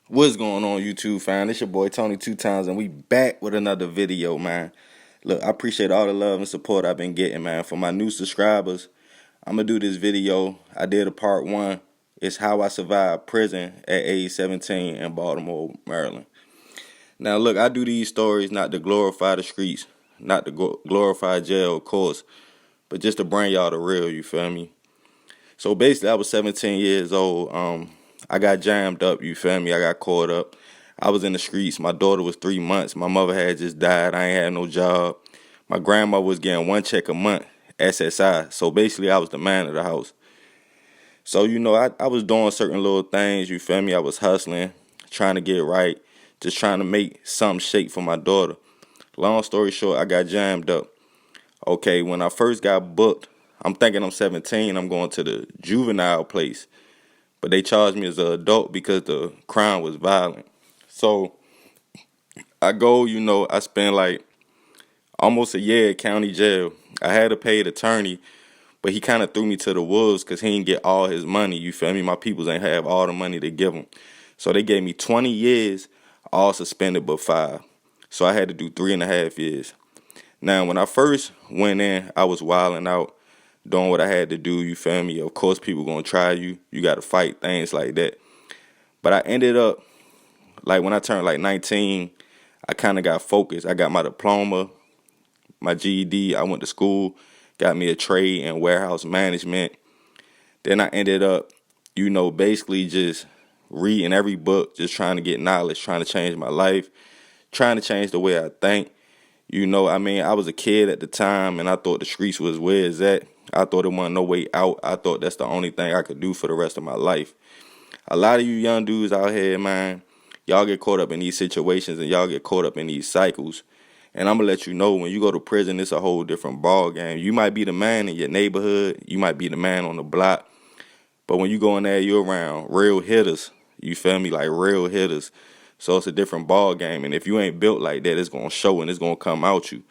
What's going on, YouTube fam? It's your boy Tony2times, and we back with another video, man. Look, I appreciate all the love and support I've been getting, man. For my new subscribers, I'm gonna do this video. I did a part one. It's how I survived prison at age 17 in Baltimore, Maryland. Now, look, I do these stories not to glorify the streets, not to glorify jail, of course, but just to bring y'all the real. You feel me? So basically, I was 17 years old. I got jammed up, you feel me? I got caught up. I was in the streets. My daughter was 3 months. My mother had just died. I ain't had no job. My grandma was getting one check a month, SSI. So basically, I was the man of the house. So, I was doing certain little things, you feel me? I was hustling, trying to get right, just trying to make something shake for my daughter. Long story short, I got jammed up. Okay, when I first got booked, I'm thinking I'm 17. I'm going to the juvenile place. But they charged me as an adult because the crime was violent. So I go, I spent like almost a year at county jail. I had a paid attorney, but he kind of threw me to the wolves because he didn't get all his money. You feel me? My peoples ain't have all the money to give him. So they gave me 20 years, all suspended but 5. So I had to do 3.5 years. Now, when I first went in, I was wilding out, doing what I had to do, you feel me? Of course, people gonna try you. You got to fight, things like that. But I ended up, like when I turned like 19, I kind of got focused. I got my diploma, my GED. I went to school, got me a trade in warehouse management. Then I ended up, basically just reading every book, just trying to get knowledge, trying to change my life, trying to change the way I think. I was a kid at the time, and I thought the streets was where it's at. I thought there wasn't no way out. I thought that's the only thing I could do for the rest of my life. A lot of you young dudes out here, man, y'all get caught up in these situations and y'all get caught up in these cycles. And I'm going to let you know, when you go to prison, it's a whole different ball game. You might be the man in your neighborhood. You might be the man on the block. But when you go in there, you're around real hitters. You feel me? Like real hitters. So it's a different ball game. And if you ain't built like that, it's going to show and it's going to come out you.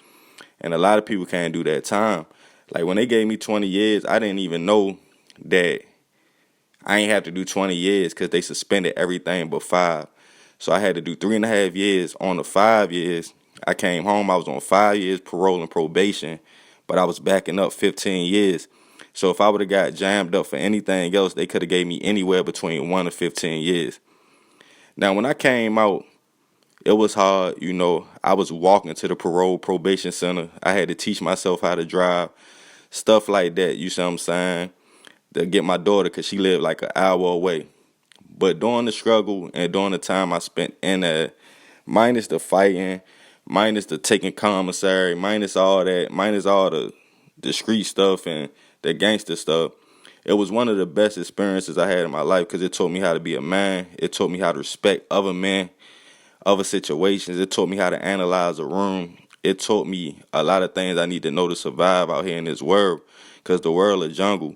And a lot of people can't do that time. Like when they gave me 20 years, I didn't even know that I ain't have to do 20 years because they suspended everything but 5. So I had to do 3.5 years. On the 5 years, I came home. I was on 5 years parole and probation, but I was backing up 15 years. So if I would have got jammed up for anything else, they could have gave me anywhere between 1 to 15 years. Now, when I came out, it was hard. I was walking to the parole probation center. I had to teach myself how to drive, stuff like that. You see what I'm saying? To get my daughter, because she lived like an hour away. But during the struggle and during the time I spent in there, minus the fighting, minus the taking commissary, minus all that, minus all the street stuff and the gangster stuff, it was one of the best experiences I had in my life because it taught me how to be a man. It taught me how to respect other men, other situations. It taught me how to analyze a room. It taught me a lot of things I need to know to survive out here in this world, because the world is jungle.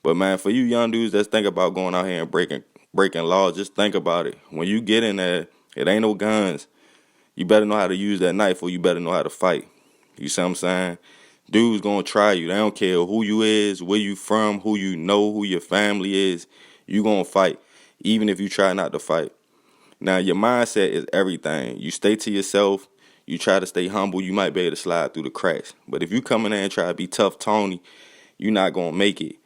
But man, for you young dudes that's think about going out here and breaking laws, just think about it. When you get in there, it ain't no guns. You better know how to use that knife, or you better know how to fight. You see what I'm saying? Dudes gonna try you. They don't care who you is, where you from, who you know, who your family is. You gonna fight, even if you try not to fight. Now, your mindset is everything. You stay to yourself. You try to stay humble. You might be able to slide through the cracks. But if you come in there and try to be tough Tony, you're not gonna make it.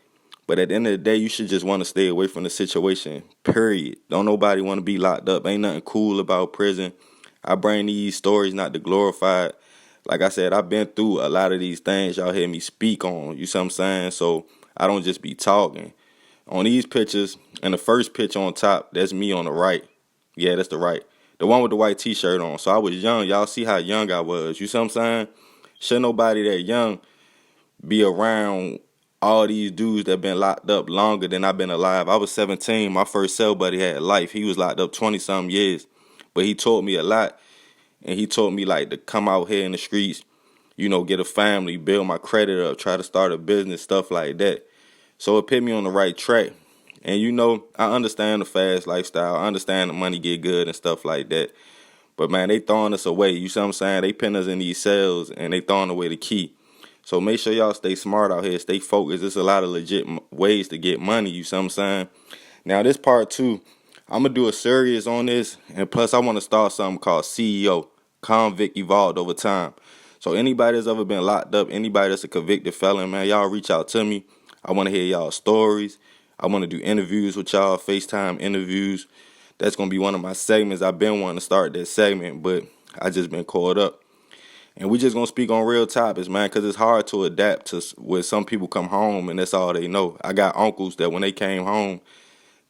But at the end of the day, you should just want to stay away from the situation, period. Don't nobody want to be locked up. Ain't nothing cool about prison. I bring these stories not to glorify it. Like I said, I've been through a lot of these things y'all hear me speak on. You see what I'm saying? So I don't just be talking. On these pictures, and the first picture on top, that's me on the right. Yeah, that's the right. The one with the white t-shirt on. So I was young. Y'all see how young I was. You see what I'm saying? Should nobody that young be around all these dudes that been locked up longer than I've been alive. I was 17. My first cell buddy had life. He was locked up 20-something years. But he taught me a lot. And he taught me, like, to come out here in the streets, get a family, build my credit up, try to start a business, stuff like that. So it put me on the right track. And, I understand the fast lifestyle. I understand the money get good and stuff like that. But, man, they throwing us away. You see what I'm saying? They pin us in these cells, and they throwing away the key. So make sure y'all stay smart out here, stay focused. There's a lot of legit ways to get money, you see what I'm saying? Now, this part two, I'm going to do a series on this, and plus I want to start something called CEO, Convict Evolved Over Time. So anybody that's ever been locked up, anybody that's a convicted felon, man, y'all reach out to me. I want to hear y'all stories. I want to do interviews with y'all, FaceTime interviews. That's going to be one of my segments. I've been wanting to start that segment, but I just been caught up. And we just going to speak on real topics, man, because it's hard to adapt to when some people come home and that's all they know. I got uncles that when they came home,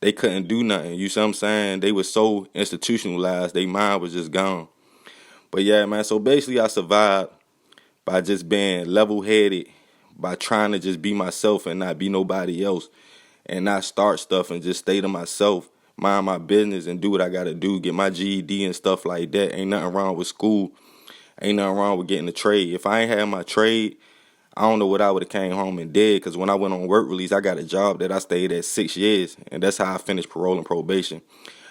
they couldn't do nothing. You see what I'm saying? They were so institutionalized, their mind was just gone. But yeah, man, so basically I survived by just being level-headed, by trying to just be myself and not be nobody else, and not start stuff and just stay to myself, mind my business and do what I got to do, get my GED and stuff like that. Ain't nothing wrong with school. Ain't nothing wrong with getting a trade. If I ain't had my trade, I don't know what I would have came home and did, because when I went on work release, I got a job that I stayed at 6 years, and that's how I finished parole and probation.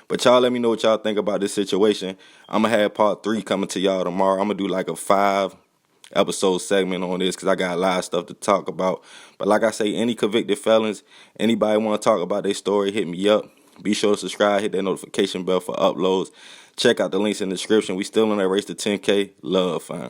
But y'all let me know what y'all think about this situation. I'm going to have part 3 coming to y'all tomorrow. I'm going to do like a 5-episode segment on this because I got a lot of stuff to talk about. But like I say, any convicted felons, anybody want to talk about their story, hit me up. Be sure to subscribe, hit that notification bell for uploads. Check out the links in the description. We still on that race to 10K. Love, fam.